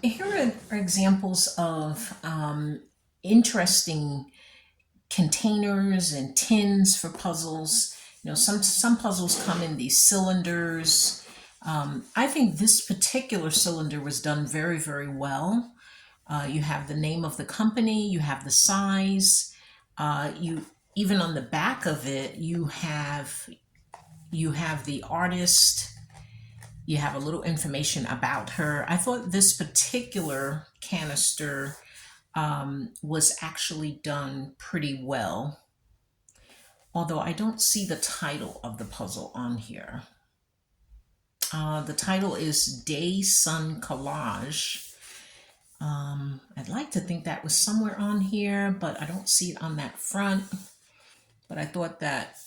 Here are examples of interesting containers and tins for puzzles. You know, some puzzles come in these cylinders. I think this particular cylinder was done very, very well. You have the name of the company, you have the size, you even on the back of it, you have the artist, you have a little information about her. I thought this particular canister was actually done pretty well, although I don't see the title of the puzzle on here. The title is Day Sun Collage. I'd like to think that was somewhere on here, but I don't see it on that front. But I thought that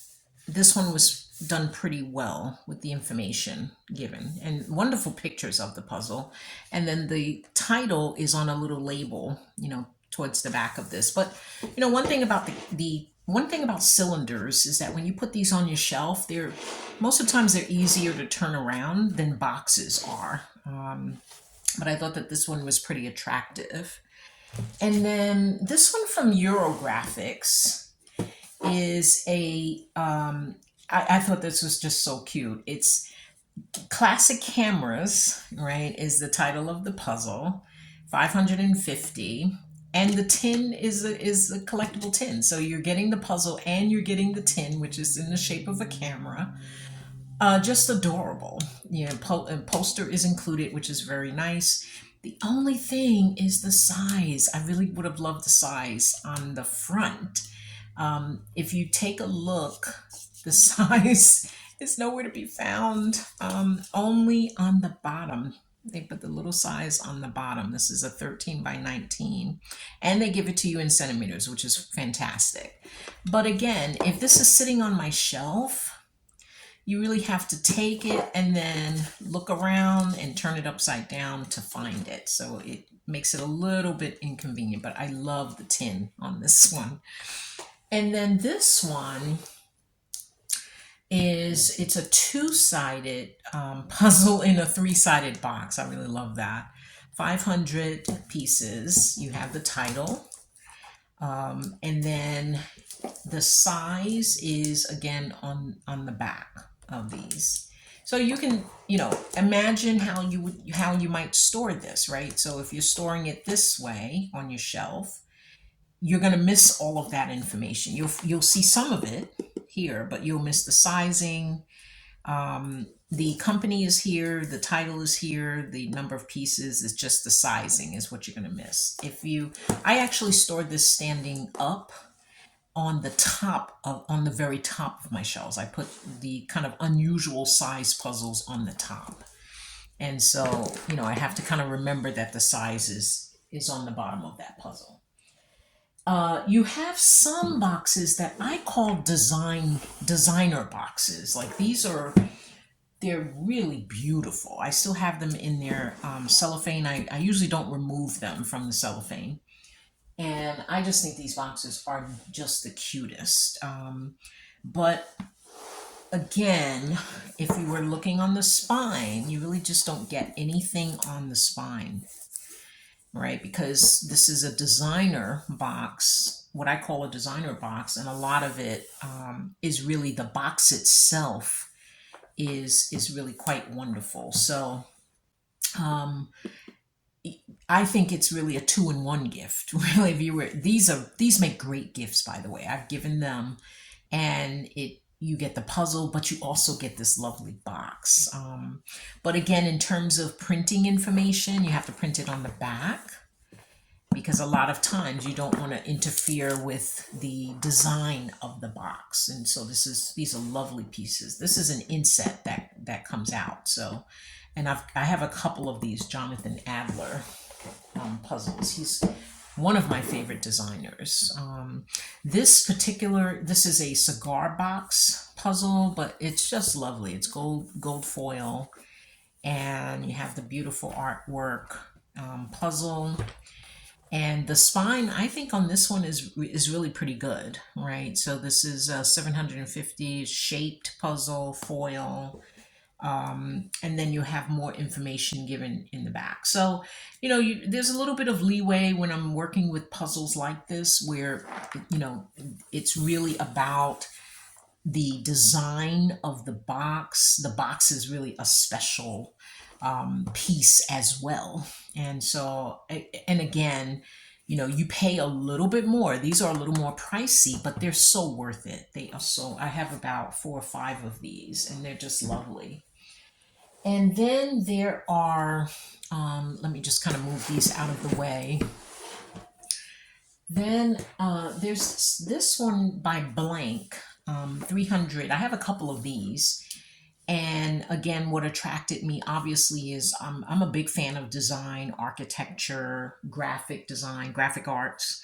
this one was done pretty well with the information given and wonderful pictures of the puzzle. And then the title is on a little label, towards the back of this. But, one thing about one thing about cylinders is that when you put these on your shelf, most of the times they're easier to turn around than boxes are. But I thought that this one was pretty attractive. And then this one from Eurographics is I thought this was just so cute. It's Classic Cameras, right, is the title of the puzzle, 550. And the tin is a collectible tin. So you're getting the puzzle and you're getting the tin, which is in the shape of a camera. Just adorable. Poster is included, which is very nice. The only thing is the size. I really would have loved the size on the front. If you take a look, the size is nowhere to be found, only on the bottom. They put the little size on the bottom. This is a 13 by 19, and they give it to you in centimeters, which is fantastic. But again, if this is sitting on my shelf, you really have to take it and then look around and turn it upside down to find it. So it makes it a little bit inconvenient, but I love the tin on this one. And then this one it's a two-sided puzzle in a three-sided box. I really love that. 500 pieces. You have the title. And then the size is again on the back of these. So you can, imagine how you might store this, right? So if you're storing it this way on your shelf, you're going to miss all of that information. You'll see some of it here, but you'll miss the sizing. The company is here, the title is here, the number of pieces is just the sizing is what you're going to miss. I actually stored this standing up on the very top of my shelves. I put the kind of unusual size puzzles on the top. And so, I have to kind of remember that the size is on the bottom of that puzzle. You have some boxes that I call designer boxes. Like they're really beautiful. I still have them in their cellophane. I usually don't remove them from the cellophane. And I just think these boxes are just the cutest. But again, if you were looking on the spine, you really just don't get anything on the spine. Right, because this is a designer box, what I call a designer box, and a lot of it is really the box itself is really quite wonderful. So I think it's really a 2-in-1 gift. Really, these make great gifts, by the way. I've given them, and you get the puzzle, but you also get this lovely box. But again, in terms of printing information, you have to print it on the back because a lot of times you don't want to interfere with the design of the box. And so these are lovely pieces. This is an inset that comes out. So, and I have a couple of these Jonathan Adler puzzles. He's one of my favorite designers. This is a cigar box puzzle, but it's just lovely. It's gold foil, and you have the beautiful artwork puzzle. And the spine, I think on this one is really pretty good, right? So this is a 750 shaped puzzle foil. And then you have more information given in the back. So, there's a little bit of leeway when I'm working with puzzles like this, where, it's really about the design of the box. The box is really a special piece as well. And so, and again, you pay a little bit more. These are a little more pricey, but they're so worth it. They are so, I have about 4 or 5 of these, and they're just lovely. And then there are, let me just kind of move these out of the way. Then there's this one by Blank, 300. I have a couple of these. And again, what attracted me obviously is I'm a big fan of design, architecture, graphic design, graphic arts.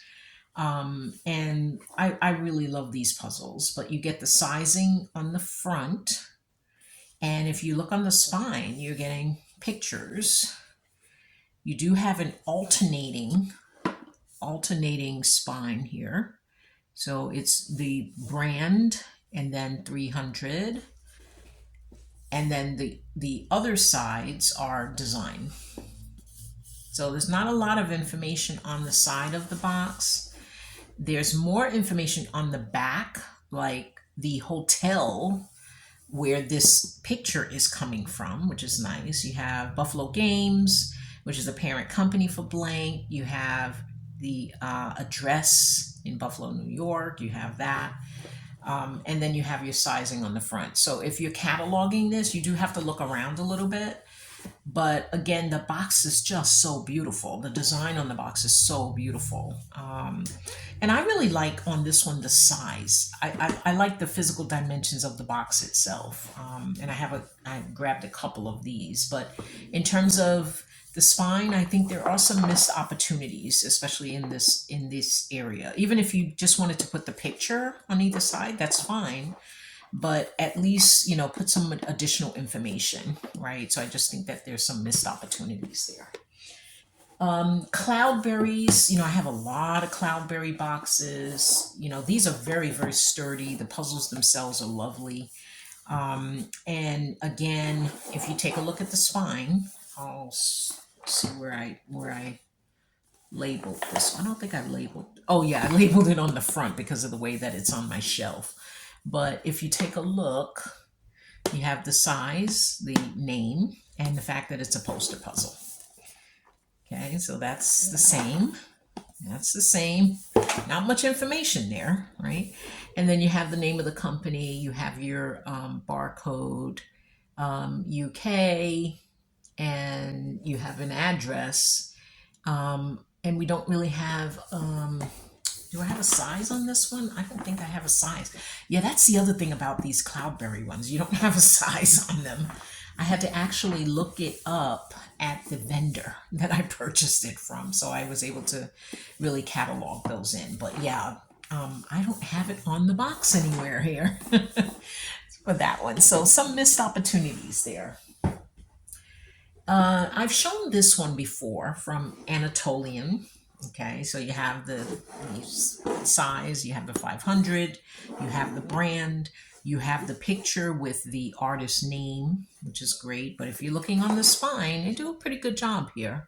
And I really love these puzzles, but you get the sizing on the front. And if you look on the spine, you're getting pictures. You do have an alternating spine here. So it's the brand and then 300. And then the other sides are design. So there's not a lot of information on the side of the box. There's more information on the back, like the hotel where this picture is coming from, which is nice. You have Buffalo Games, which is the parent company for Blank. You have the address in Buffalo, New York. You have that. And then you have your sizing on the front. So if you're cataloging this, you do have to look around a little bit. But again, the box is just so beautiful. The design on the box is so beautiful. And I really like on this one the size. I like the physical dimensions of the box itself. And I grabbed a couple of these. But in terms of the spine, I think there are some missed opportunities, especially in this area. Even if you just wanted to put the picture on either side, that's fine. But at least, put some additional information, right? So I just think that there's some missed opportunities there. Cloudberries, I have a lot of Cloudberry boxes. These are very, very sturdy. The puzzles themselves are lovely. And again, if you take a look at the spine, I'll see where I labeled this one. I don't think I labeled. Oh yeah, I labeled it on the front because of the way that it's on my shelf. But if you take a look, you have the size, the name, and the fact that it's a poster puzzle. Okay, so that's the same. That's the same. Not much information there, right? And then you have the name of the company. You have your barcode, UK, and you have an address. And we don't really have... do I have a size on this one? I don't think I have a size. Yeah, that's the other thing about these Cloudberry ones. You don't have a size on them. I had to actually look it up at the vendor that I purchased it from. So I was able to really catalog those in. But yeah, I don't have it on the box anywhere here for that one. So some missed opportunities there. I've shown this one before from Anatolian. Okay, so you have the size, you have the 500, you have the brand, you have the picture with the artist name, which is great. But if you're looking on the spine, they do a pretty good job here.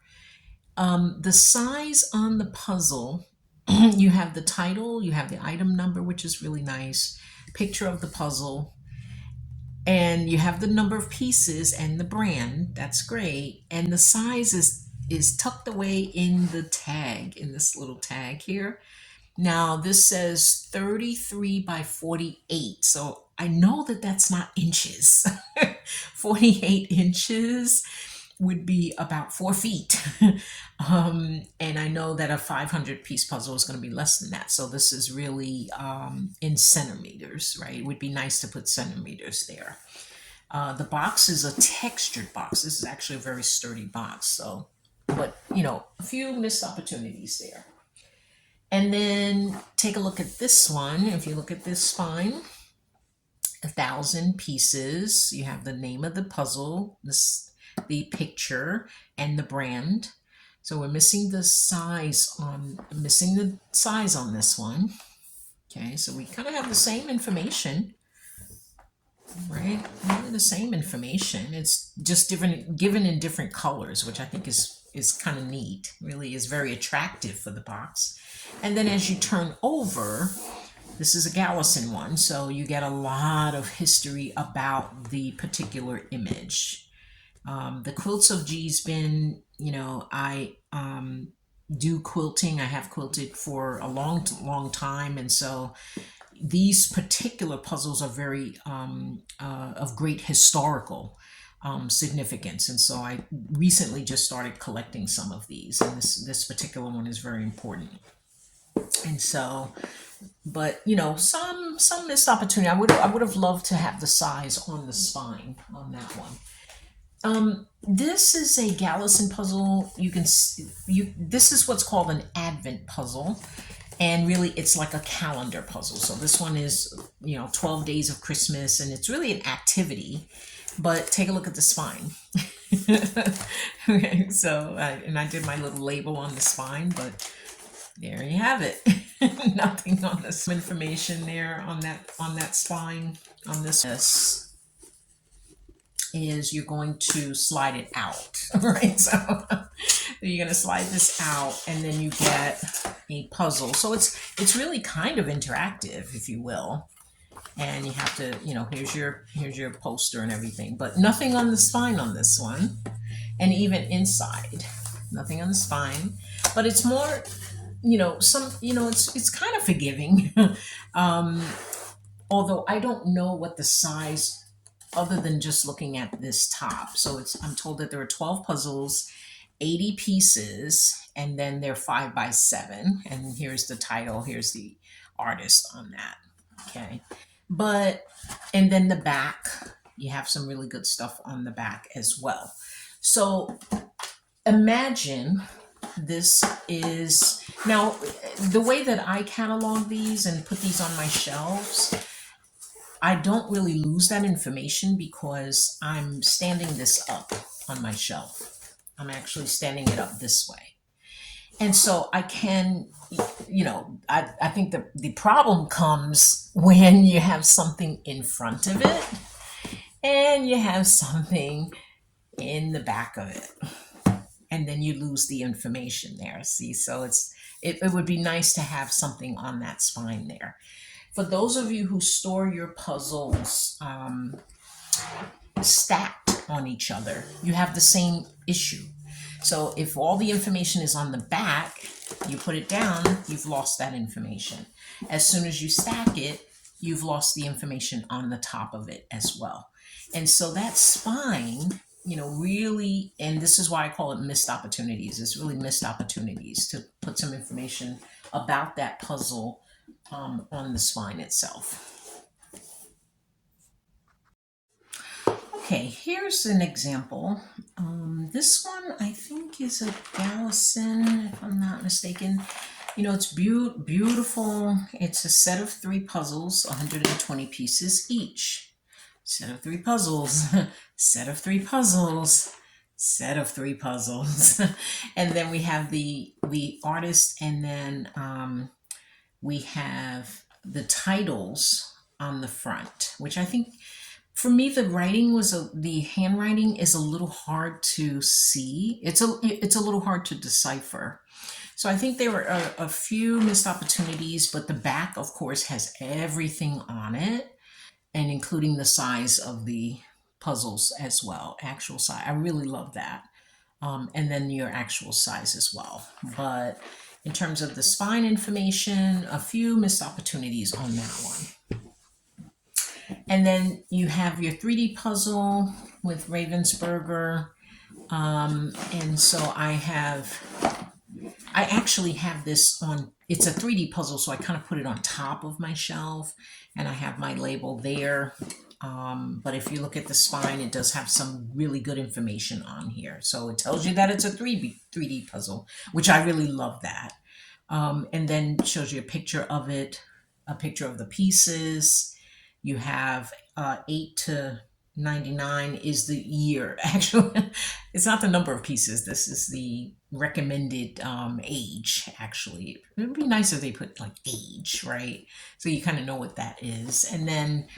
The size on the puzzle, you have the title, you have the item number, which is really nice, picture of the puzzle, and you have the number of pieces and the brand. That's great. And the size is tucked away in the tag, in this little tag here. Now this says 33 by 48. So I know that that's not inches. 48 inches would be about 4 feet. And I know that a 500 piece puzzle is going to be less than that. So this is really in centimeters, right? It would be nice to put centimeters there. The box is a textured box. This is actually a very sturdy box. So, but a few missed opportunities there. And then take a look at this one. If you look at this spine, 1,000 pieces. You have the name of the puzzle, the picture, and the brand. So we're missing the size on this one. Okay, so we kind of have the same information. right? Really the same information. It's just different, given in different colors, which I think is kind of neat. Really is very attractive for the box. And then as you turn over, this is a Galison one, so you get a lot of history about the particular image. The Quilts of G's been, I do quilting. I have quilted for a long time, and so these particular puzzles are very of great historical significance, and so I recently just started collecting some of these, and this particular one is very important. And so, but some missed opportunity. I would have loved to have the size on the spine on that one. This is a Galison puzzle. This is what's called an Advent puzzle. And really, it's like a calendar puzzle. So this one is, 12 days of Christmas, and it's really an activity. But take a look at the spine. Okay, so, and I did my little label on the spine, but there you have it. Nothing on this information there on that spine. On this is you're going to slide it out, right? So you're going to slide this out, and then you get a puzzle. So it's really kind of interactive, if you will. And you have to, here's your poster and everything, but nothing on the spine on this one, and even inside, nothing on the spine. But it's more, it's kind of forgiving. Although I don't know what the size, other than just looking at this top. So I'm told that there are 12 puzzles, 80 pieces, and then they're 5 by 7. And here's the title, here's the artist on that. Okay. And then the back, you have some really good stuff on the back as well. So imagine this is, now the way that I catalog these and put these on my shelves, I don't really lose that information because I'm standing this up on my shelf. I'm actually standing it up this way. And so I can, I think the problem comes when you have something in front of it and you have something in the back of it. And then you lose the information there. See, so it would be nice to have something on that spine there. For those of you who store your puzzles stacked on each other, you have the same issue. So if all the information is on the back, you put it down, you've lost that information. As soon as you stack it, you've lost the information on the top of it as well. And so that spine, really, and this is why I call it missed opportunities. It's really missed opportunities to put some information about that puzzle on the spine itself. Okay, here's an example. This one I think is a Galison, if I'm not mistaken. It's beautiful. It's a set of 3 puzzles, 120 pieces each. Set of 3 puzzles, set of 3 puzzles, set of 3 puzzles. And then we have the artist, and then we have the titles on the front, which I think, for me, the handwriting is a little hard to see. It's a little hard to decipher. So I think there were a few missed opportunities, but the back, of course, has everything on it, and including the size of the puzzles as well, actual size. I really love that. And then your actual size as well. But in terms of the spine information, a few missed opportunities on that one. And then you have your 3D puzzle with Ravensburger. And so I actually have this on, it's a 3D puzzle, so I kind of put it on top of my shelf, and I have my label there. But if you look at the spine, it does have some really good information on here. So it tells you that it's a 3D puzzle, which I really love that. And then shows you a picture of it, a picture of the pieces. You have 8 to $99 is the year. Actually, it's not the number of pieces. This is the recommended age, actually. It would be nice if they put like age, right? So you kind of know what that is. And then,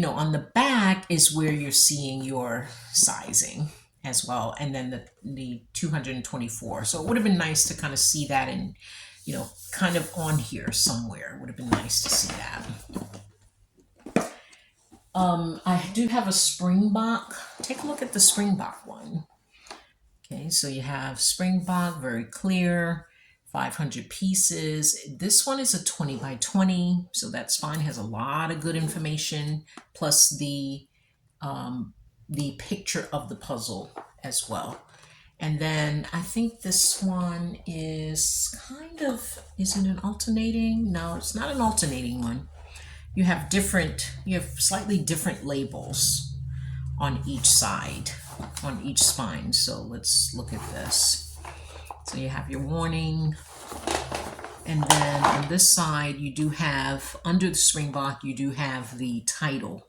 on the back is where you're seeing your sizing as well. And then the 224. So it would have been nice to kind of see that in, kind of on here somewhere. It would have been nice to see that. I do have a Springbok. Take a look at the Springbok one. Okay, so you have Springbok, very clear, 500 pieces. This one is a 20 by 20, so that spine has a lot of good information, plus the picture of the puzzle as well. And then I think this one is is it an alternating? No, it's not an alternating one. You have slightly different labels on each side, on each spine. So let's look at this. So you have your warning, and then on this side you do have, under the Springbok, you do have the title.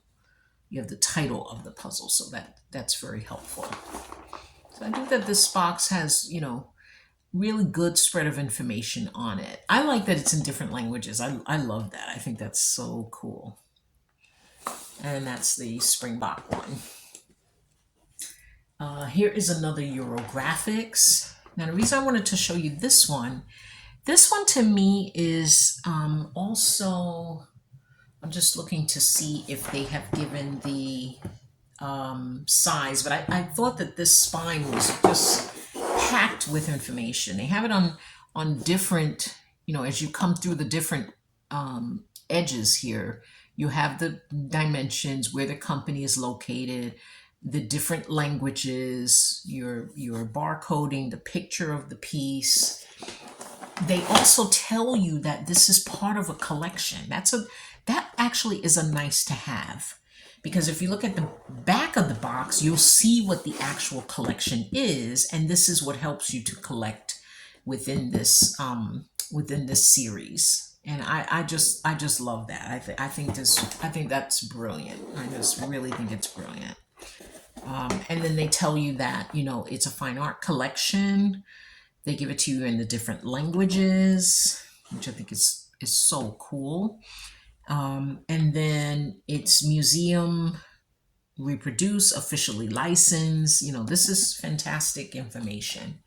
You have the title of the puzzle, so that's very helpful. So I think that this box has, really good spread of information on it. I like that it's in different languages. I love that. I think that's so cool. And that's the Springbok one. Here is another Eurographics. Now the reason I wanted to show you this one to me is also, I'm just looking to see if they have given the size, but I thought that this spine was just packed with information. They have it on different, as you come through the different edges here, you have the dimensions, where the company is located, the different languages, your barcoding, the picture of the piece. They also tell you that this is part of a collection. That actually is a nice to have. Because if you look at the back of the box, you'll see what the actual collection is, and this is what helps you to collect within this series. And I just love that. I think that's brilliant. I just really think it's brilliant. And then they tell you that it's a fine art collection. They give it to you in the different languages, which I think is so cool. And then it's museum reproduce, officially licensed. This is fantastic information.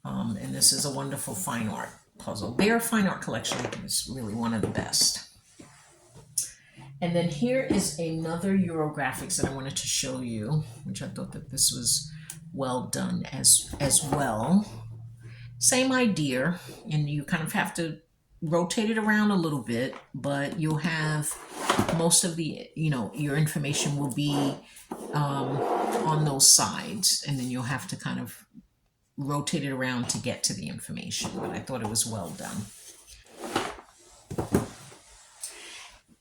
And this is a wonderful fine art puzzle. Their fine art collection is really one of the best. And then here is another Eurographics that I wanted to show you, which I thought that this was well done as well. Same idea, and you kind of have to rotate it around a little bit, but you'll have most of the, your information will be on those sides, and then you'll have to kind of rotate it around to get to the information. But I thought it was well done.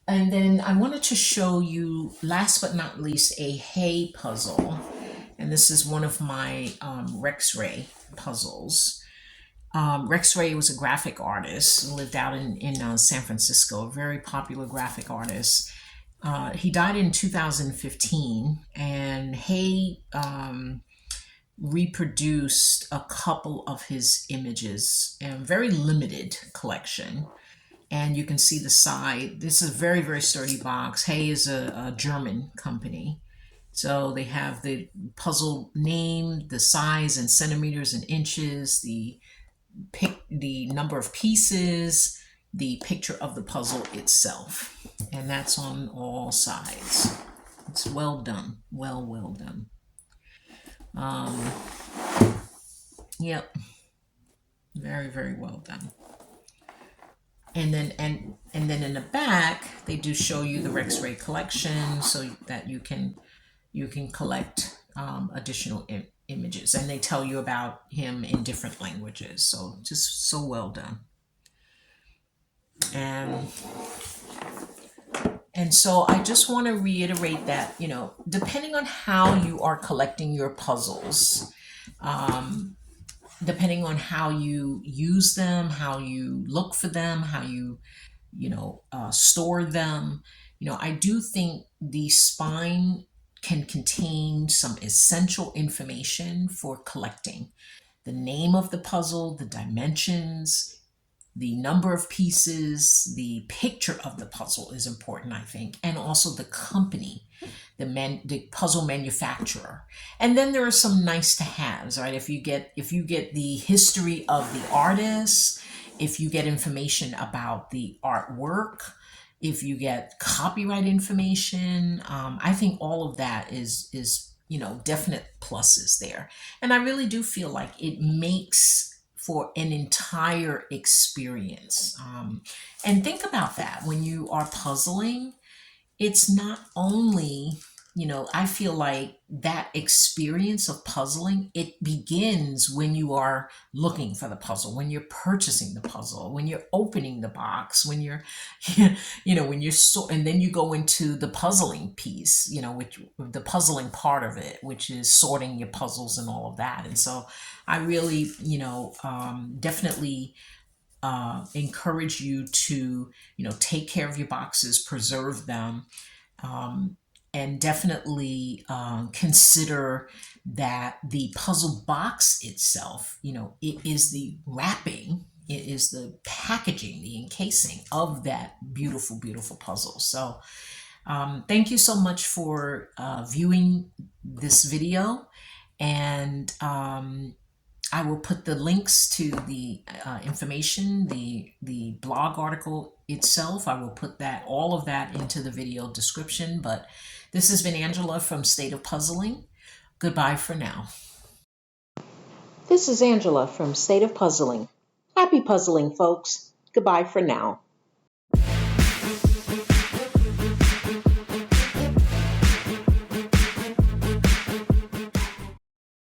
And then I wanted to show you, last but not least, a Heye puzzle. And this is one of my Rex Ray puzzles. Rex Ray was a graphic artist, lived out in San Francisco, a very popular graphic artist. He died in 2015, and Heye reproduced a couple of his images, a very limited collection. And you can see the side. This is a very, very sturdy box. Heye is a German company. So they have the puzzle name, the size in centimeters and inches, the number of pieces, the picture of the puzzle itself. And that's on all sides. It's well done. Well done. Yep. Very, very well done. And then in the back, they do show you the Rex Ray collection, so that you can collect additional images, and they tell you about him in different languages. So just so well done. And so I just want to reiterate that, depending on how you are collecting your puzzles, depending on how you use them, how you look for them, how you store them, I do think the spine can contain some essential information for collecting. The name of the puzzle, the dimensions, the number of pieces, the picture of the puzzle is important, I think, and also the company, the puzzle manufacturer. And then there are some nice to haves, right? If you get the history of the artist, if you get information about the artwork, if you get copyright information, I think all of that is definite pluses there. And I really do feel like it makes for an entire experience. And think about that when you are puzzling. It's not only, I feel like that experience of puzzling, it begins when you are looking for the puzzle, when you're purchasing the puzzle, when you're opening the box, when you're, and then you go into the puzzling piece, which the puzzling part of it, which is sorting your puzzles and all of that. And so I really, definitely encourage you to, take care of your boxes, preserve them, and definitely consider that the puzzle box itself, it is the wrapping, it is the packaging, the encasing of that beautiful, beautiful puzzle. So thank you so much for viewing this video, and I will put the links to the information, the blog article itself. I will put all of that into the video description. But this has been Angela from State of Puzzling. Goodbye for now. This is Angela from State of Puzzling. Happy puzzling, folks. Goodbye for now.